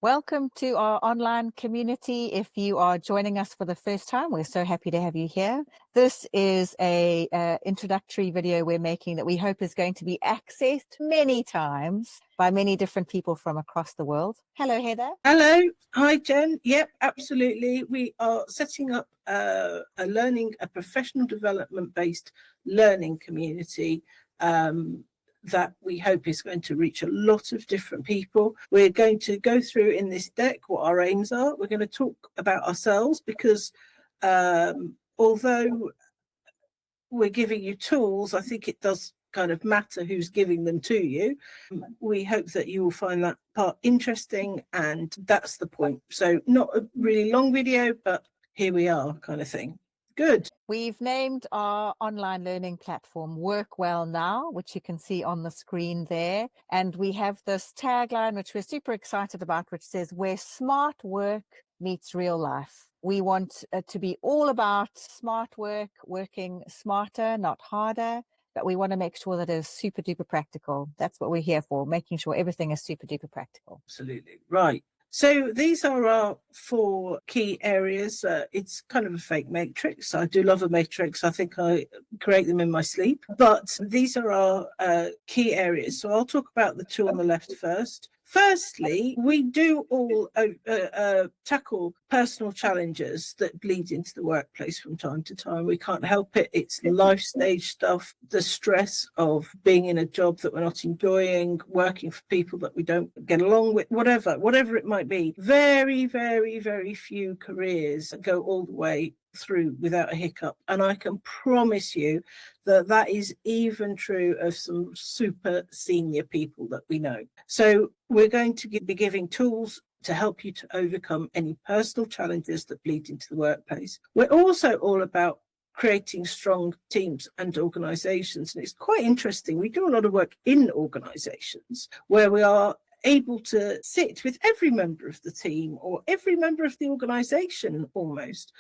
Welcome to our online community. If you are joining us for the first time, we're so happy to have you here. This is a introductory video we're making that we hope is going to be accessed many times by many different people from across the world. Hello, Heather. Hello. Hi, Jen. Yep, absolutely. We are setting up a professional development-based learning community that we hope is going to reach a lot of different people. We're going to go through in this deck what our aims are. We're going to talk about ourselves because although we're giving you tools, I think it does kind of matter who's giving them to you. We hope that you will find that part interesting, and that's the point. So not a really long video, but here we are kind of thing. Good. We've named our online learning platform Work Well Now, which you can see on the screen there. And we have this tagline, which we're super excited about, which says, where smart work meets real life. We want to be all about smart work, working smarter, not harder. But we want to make sure that it is super duper practical. That's what we're here for, making sure everything is super duper practical. Absolutely. Right. So these are our 4 key areas. It's kind of a fake matrix. I do love a matrix. I think I create them in my sleep. But these are our key areas. So I'll talk about the 2 on the left first. Firstly, we do all tackle personal challenges that bleed into the workplace from time to time. We can't help it. It's the life stage stuff, the stress of being in a job that we're not enjoying, working for people that we don't get along with, whatever it might be. Very, very, very few careers go all the way through without a hiccup. And I can promise you that that is even true of some super senior people that we know. So we're going to be giving tools to help you to overcome any personal challenges that bleed into the workplace. We're also all about creating strong teams and organizations. And it's quite interesting. We do a lot of work in organizations where we are able to sit with every member of the team or every member of the organization almost,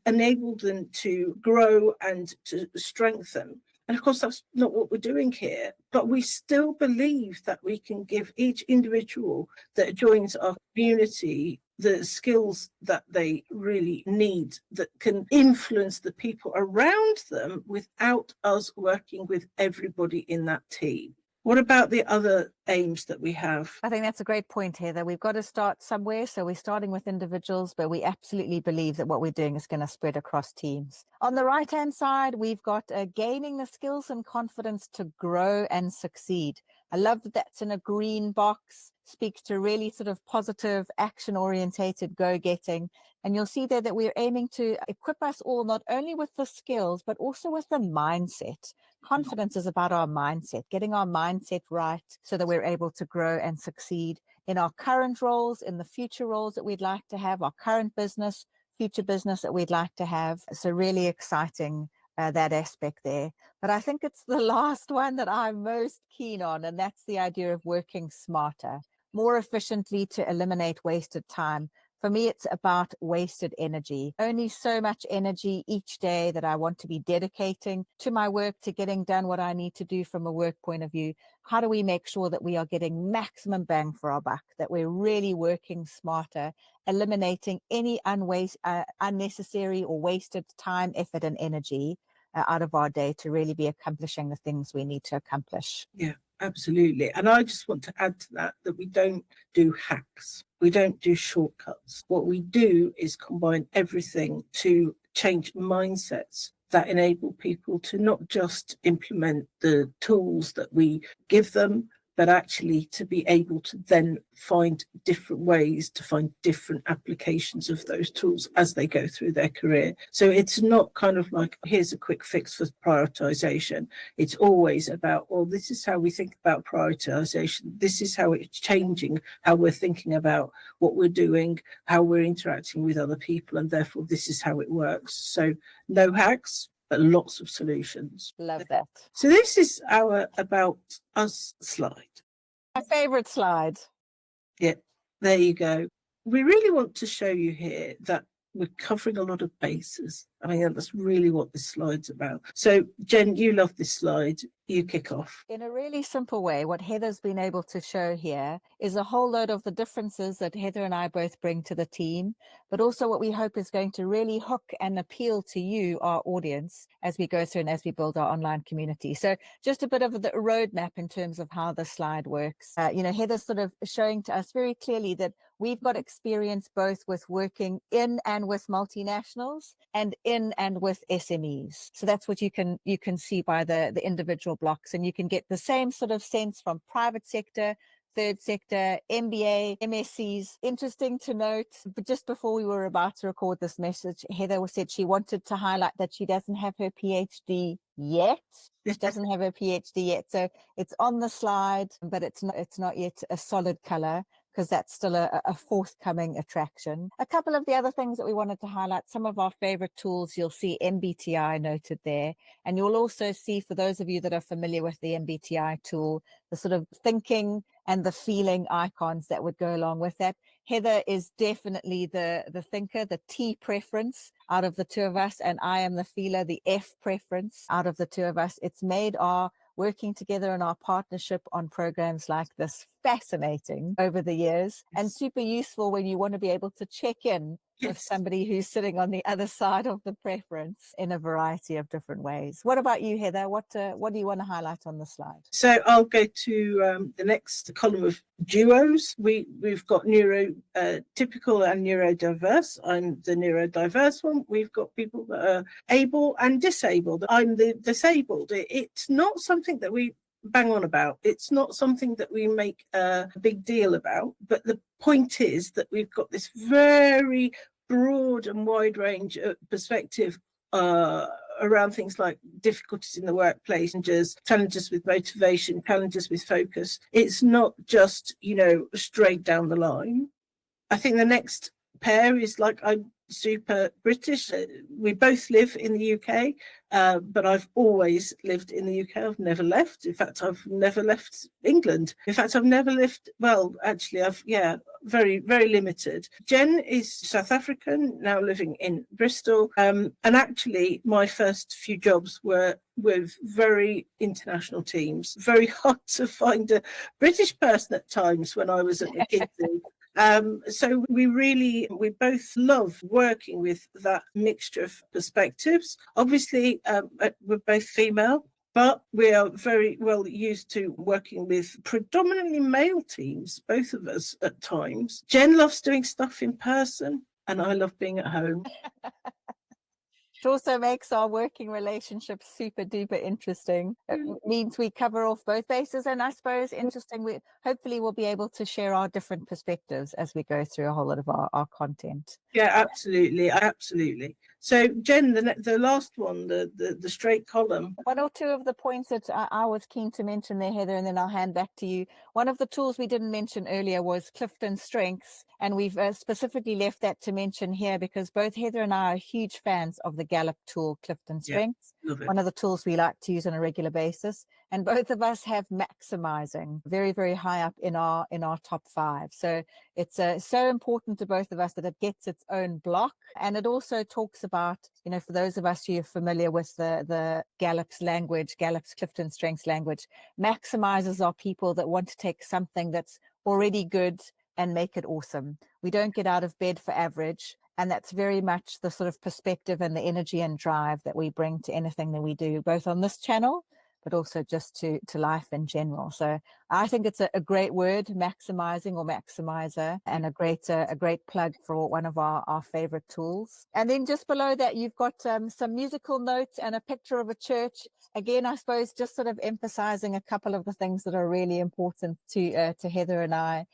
enable them to grow and to strengthen. And of course, that's not what we're doing here, but we still believe that we can give each individual that joins our community the skills that they really need that can influence the people around them without us working with everybody in that team. What about the other aims that we have? I think that's a great point, Heather. We've got to start somewhere. So we're starting with individuals, but we absolutely believe that what we're doing is going to spread across teams. On the right-hand side, we've got gaining the skills and confidence to grow and succeed. I love that that's in a green box, speaks to really sort of positive, action-orientated go-getting. And you'll see there that we're aiming to equip us all not only with the skills, but also with the mindset. Confidence is about our mindset, getting our mindset right so that we're able to grow and succeed in our current roles, in the future roles that we'd like to have, our current business, future business that we'd like to have. So really exciting, that aspect there. But I think it's the last one that I'm most keen on, and that's the idea of working smarter, more efficiently to eliminate wasted time. For me, it's about wasted energy. Only so much energy each day that I want to be dedicating to my work, to getting done what I need to do from a work point of view. How do we make sure that we are getting maximum bang for our buck, that we're really working smarter, eliminating any unnecessary or wasted time, effort, and energy out of our day to really be accomplishing the things we need to accomplish? Yeah. Absolutely. And I just want to add to that we don't do hacks. We don't do shortcuts. What we do is combine everything to change mindsets that enable people to not just implement the tools that we give them, but actually to be able to then find different ways to find different applications of those tools as they go through their career. So it's not kind of like, here's a quick fix for prioritization. It's always about, well, this is how we think about prioritization. This is how it's changing, how we're thinking about what we're doing, how we're interacting with other people, and therefore this is how it works. So no hacks, but lots of solutions. Love that. So this is our About Us slide. My favorite slide. Yeah, there you go. We really want to show you here that we're covering a lot of bases. I mean, that's really what this slide's about. So, Jen, you love this slide. You kick off. In a really simple way, what Heather's been able to show here is a whole load of the differences that Heather and I both bring to the team, but also what we hope is going to really hook and appeal to you, our audience, as we go through and as we build our online community. So just a bit of the roadmap in terms of how the slide works. Heather's sort of showing to us very clearly that we've got experience both with working in and with multinationals and in and with SMEs. So that's what you can see by the individual blocks, and you can get the same sort of sense from private sector, third sector, MBA, MSCs. Interesting to note, but just before we were about to record this message, Heather said she wanted to highlight that she doesn't have her PhD yet. She doesn't have her PhD yet. So it's on the slide, but it's not yet a solid color, because that's still a forthcoming attraction. A couple of the other things that we wanted to highlight, some of our favorite tools, you'll see MBTI noted there. And you'll also see, for those of you that are familiar with the MBTI tool, the sort of thinking and the feeling icons that would go along with that. Heather is definitely the thinker, the T preference out of the two of us, and I am the feeler, the F preference out of the two of us. It's made our working together in our partnership on programs like this fascinating over the years, and super useful when you want to be able to check in with somebody who's sitting on the other side of the preference in a variety of different ways. What about you, Heather? What do you want to highlight on the slide? So I'll go to the next column of duos. We've got neurotypical and neurodiverse. I'm the neurodiverse one. We've got people that are able and disabled. I'm the disabled. It's not something that we bang on about. It's not something that we make a big deal about, but the point is that we've got this very broad and wide range of perspective around things like difficulties in the workplace, and just challenges with motivation, challenges with focus. It's not just, straight down the line. I think the next pair is like, I'm super British. We both live in the UK, but I've always lived in the UK. I've never left. In fact, I've never left England. In fact, I've never left. Well, actually, very, very limited. Jen is South African, now living in Bristol. And actually, my first few jobs were with very international teams. Very hard to find a British person at times when I was at McKinsey. So we both love working with that mixture of perspectives. Obviously, we're both female, but we are very well used to working with predominantly male teams, both of us at times. Jen loves doing stuff in person, and I love being at home. It also makes our working relationship super duper interesting. It means we cover off both bases, and I suppose interesting. We hopefully will be able to share our different perspectives as we go through a whole lot of our content. Yeah, absolutely. So, Jen, the last one, the straight column. One or two of the points that I was keen to mention there, Heather, and then I'll hand back to you. One of the tools we didn't mention earlier was Clifton Strengths, and we've specifically left that to mention here because both Heather and I are huge fans of the Gallup tool, Clifton Strengths. One of the tools we like to use on a regular basis. And both of us have maximizing very, very high up in our top 5. So it's so important to both of us that it gets its own block. And it also talks about, for those of us who are familiar with the Gallup's language, Gallup's Clifton Strengths language, maximizers are people that want to take something that's already good and make it awesome. We don't get out of bed for average. And that's very much the sort of perspective and the energy and drive that we bring to anything that we do, both on this channel, but also just to life in general. So I think it's a great word, maximizing or maximizer, and a great plug for one of our favorite tools. And then just below that, you've got some musical notes and a picture of a church. Again, I suppose just sort of emphasizing a couple of the things that are really important to Heather and I.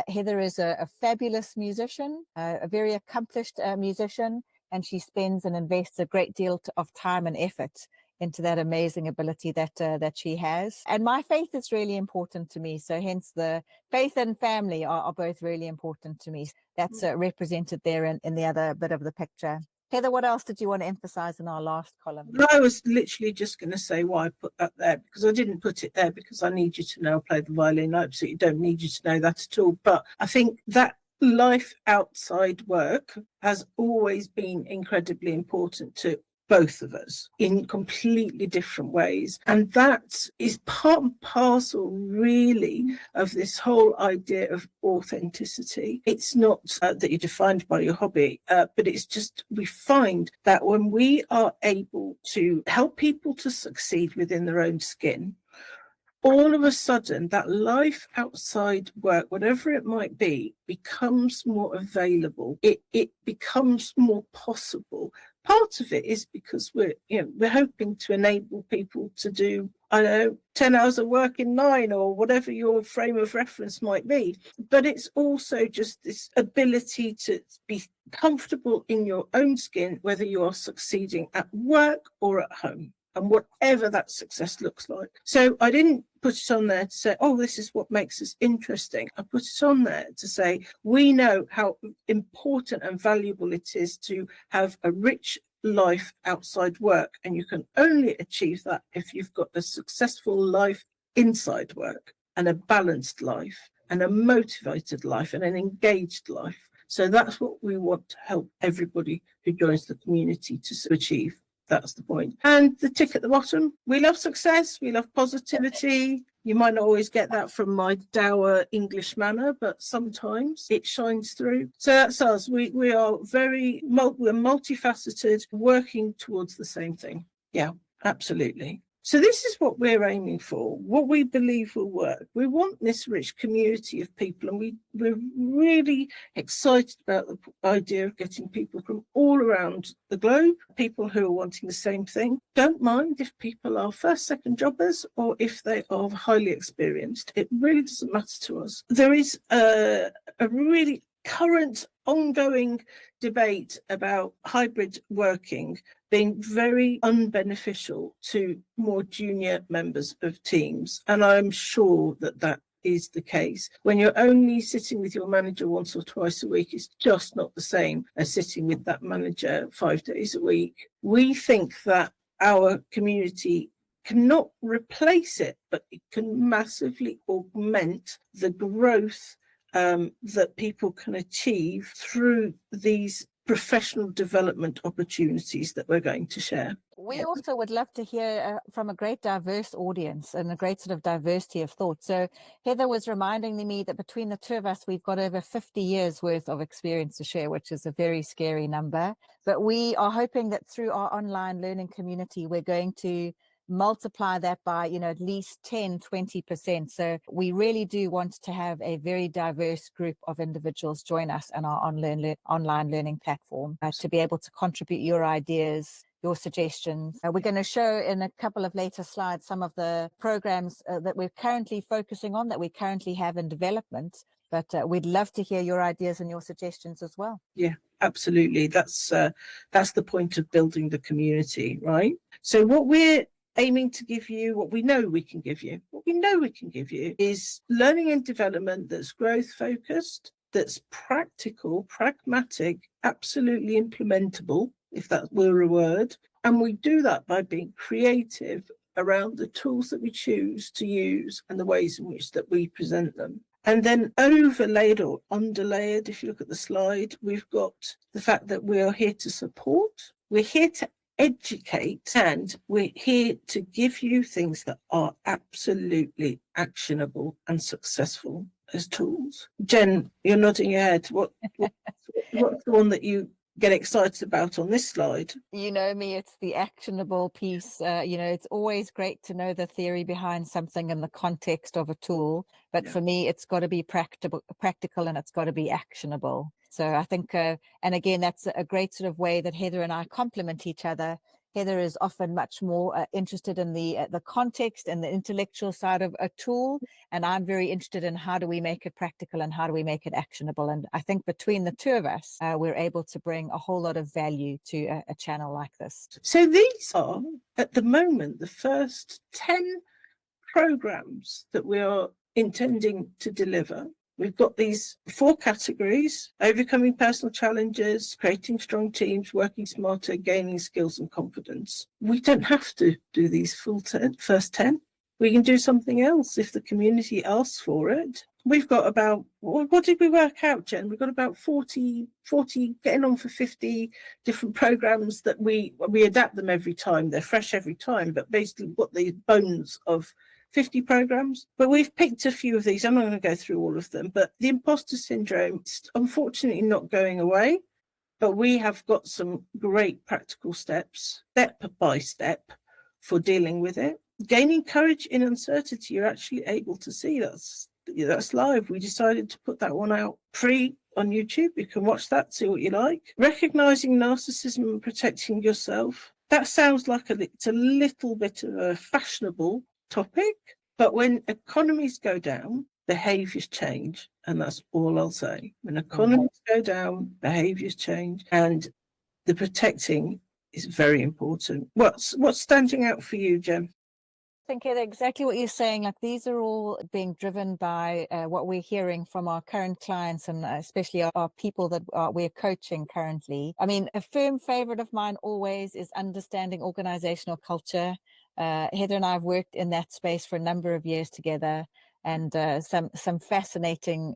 Heather is a fabulous musician, a very accomplished musician, and she spends and invests a great deal of time and effort into that amazing ability that she has. And my faith is really important to me. So hence the faith and family are both really important to me. That's represented there in the other bit of the picture. Heather, what else did you want to emphasize in our last column? Well, I was literally just going to say why I put that there, because I didn't put it there because I need you to know I play the violin. I absolutely don't need you to know that at all. But I think that life outside work has always been incredibly important to both of us in completely different ways. And that is part and parcel, really, of this whole idea of authenticity. It's not that you're defined by your hobby, but it's just we find that when we are able to help people to succeed within their own skin, all of a sudden that life outside work, whatever it might be, becomes more available. It becomes more possible. Part of it is because we're hoping to enable people to do, 10 hours of work in 9, or whatever your frame of reference might be. But it's also just this ability to be comfortable in your own skin, whether you are succeeding at work or at home, and whatever that success looks like. So I didn't put it on there to say, oh, this is what makes us interesting. I put it on there to say, we know how important and valuable it is to have a rich life outside work. And you can only achieve that if you've got a successful life inside work, and a balanced life, and a motivated life, and an engaged life. So that's what we want to help everybody who joins the community to achieve. That's the point. And the tick at the bottom, we love success, we love positivity. You might not always get that from my dour English manner, but sometimes it shines through. So that's us. We are we're multifaceted, working towards the same thing. Yeah, absolutely. So this is what we're aiming for, what we believe will work. We want this rich community of people, and we're really excited about the idea of getting people from all around the globe, people who are wanting the same thing. Don't mind if people are first, second jobbers, or if they are highly experienced. It really doesn't matter to us. There is a really current ongoing debate about hybrid working being very unbeneficial to more junior members of teams. And I'm sure that is the case. When you're only sitting with your manager once or twice a week, it's just not the same as sitting with that manager 5 days a week. We think that our community cannot replace it, but it can massively augment the growth that people can achieve through these professional development opportunities that we're going to share. We also would love to hear from a great diverse audience and a great sort of diversity of thought. So Heather was reminding me that between the two of us, we've got over 50 years worth of experience to share, which is a very scary number. But we are hoping that through our online learning community, we're going to multiply that by, at least 10-20%. So we really do want to have a very diverse group of individuals join us on our online learning platform to be able to contribute your ideas, your suggestions. We're going to show in a couple of later slides some of the programs that we're currently focusing on, that we currently have in development. But we'd love to hear your ideas and your suggestions as well. Yeah, absolutely. That's the point of building the community, right? So what we're aiming to give you, what we know we can give you is learning and development that's growth focused, that's practical, pragmatic, absolutely implementable, if that were a word. And we do that by being creative around the tools that we choose to use and the ways in which that we present them. And then overlaid or underlaid, if you look at the slide, we've got the fact that we are here to support, we're here to educate, and we're here to give you things that are absolutely actionable and successful as tools. Jen, you're nodding your head. What's the one that you get excited about on this slide? You know me, it's the actionable piece. It's always great to know the theory behind something in the context of a tool. But for me, it's got to be practical, and it's got to be actionable. So I think, and again, that's a great sort of way that Heather and I complement each other. Heather is often much more interested in the context and the intellectual side of a tool, and I'm very interested in how do we make it practical and how do we make it actionable. And I think between the two of us, we're able to bring a whole lot of value to a channel like this. So these are, at the moment, the first 10 programs that we are intending to deliver. We've got these 4 categories: overcoming personal challenges, creating strong teams, working smarter, gaining skills and confidence. We don't have to do these first 10. We can do something else if the community asks for it. We've got about, what did we work out, Jen? We've got about 40, getting on for 50 different programs that we adapt them every time. They're fresh every time, but basically what the bones of 50 programs. But we've picked a few of these. I'm not going to go through all of them, but the imposter syndrome is unfortunately not going away. But we have got some great practical steps, step by step, for dealing with it. Gaining courage in uncertainty, you're actually able to see that's live. We decided to put that one out free on YouTube. You can watch that, see what you like. Recognizing narcissism and protecting yourself. That sounds like it's a little bit of a fashionable topic, but when economies go down, behaviours change, and that's all I'll say. When economies go down, behaviours change, and the protecting is very important. What's standing out for you, Jem? I think exactly what you're saying. Like, these are all being driven by what we're hearing from our current clients, and especially our people that we're coaching currently. I mean, a firm favorite of mine always is understanding organizational culture. Heather and I have worked in that space for a number of years together, and some fascinating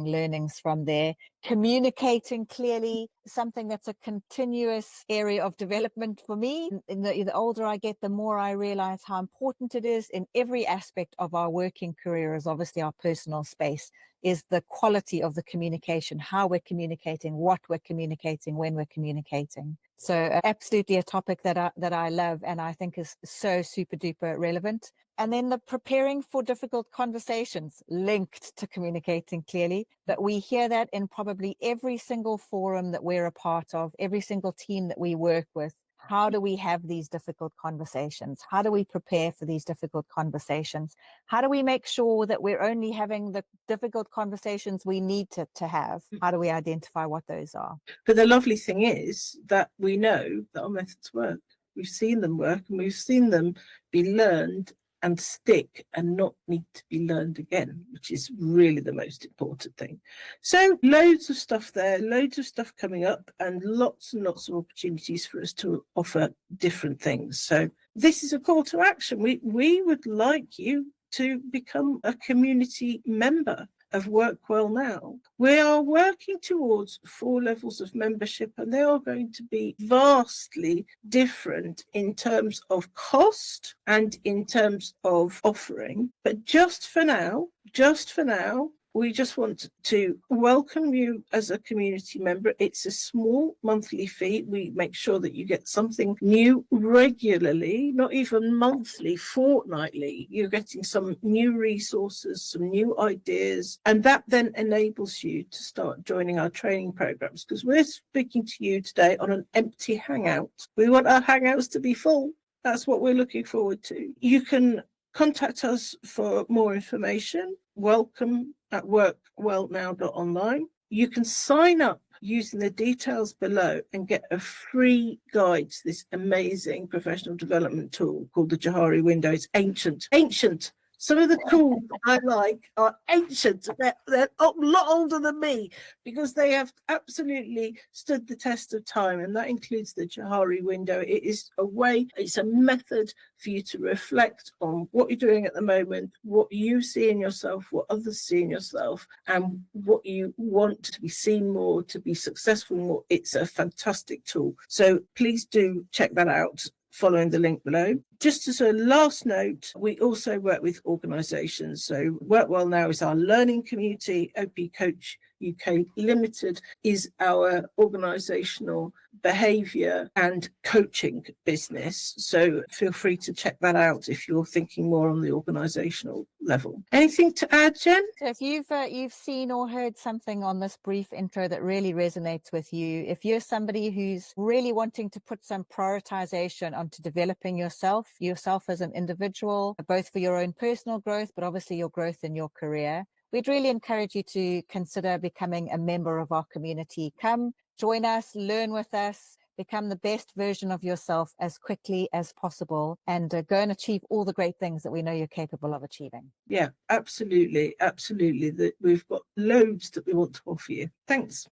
learnings from there. Communicating clearly, something that's a continuous area of development for me. The older I get, the more I realize how important it is in every aspect of our working career, as obviously our personal space, is the quality of the communication, how we're communicating, what we're communicating, when we're communicating. So absolutely a topic that I love, and I think is so super duper relevant. And then the preparing for difficult conversations linked to communicating clearly, that we hear that in probably every single forum that we're a part of, every single team that we work with. How do we have these difficult conversations? How do we prepare for these difficult conversations? How do we make sure that we're only having the difficult conversations we need to have? How do we identify what those are? But the lovely thing is that we know that our methods work. We've seen them work, and we've seen them be learned and stick and not need to be learned again, which is really the most important thing. So loads of stuff there, loads of stuff coming up, and lots of opportunities for us to offer different things. So this is a call to action. We would like you to become a community member of Work Well Now. We are working towards 4 levels of membership, and they are going to be vastly different in terms of cost and in terms of offering. But just for now, we just want to welcome you as a community member. It's a small monthly fee. We make sure that you get something new regularly, not even monthly, fortnightly. You're getting some new resources, some new ideas, and that then enables you to start joining our training programs, because we're speaking to you today on an empty hangout. We want our hangouts to be full. That's what we're looking forward to. You can contact us for more information. welcome@workwellnow.online. You can sign up using the details below and get a free guide to this amazing professional development tool called the Johari window. It's ancient. Some of the tools I like are ancient. They're a lot older than me, because they have absolutely stood the test of time, and that includes the Johari window. It is it's a method for you to reflect on what you're doing at the moment, what you see in yourself, what others see in yourself, and what you want to be seen more, to be successful more. It's a fantastic tool. So please do check that out, following the link below. Just as a last note, we also work with organisations. So Work Well Now is our learning community. OP Coach UK Limited is our organisational behaviour and coaching business. So feel free to check that out if you're thinking more on the organisational level. Anything to add, Jen? So if you've seen or heard something on this brief intro that really resonates with you, if you're somebody who's really wanting to put some prioritization onto developing yourself as an individual, both for your own personal growth, but obviously your growth in your career, we'd really encourage you to consider becoming a member of our community. Come, join us, learn with us, become the best version of yourself as quickly as possible, and go and achieve all the great things that we know you're capable of achieving. Yeah, absolutely. We've got loads that we want to offer you. Thanks.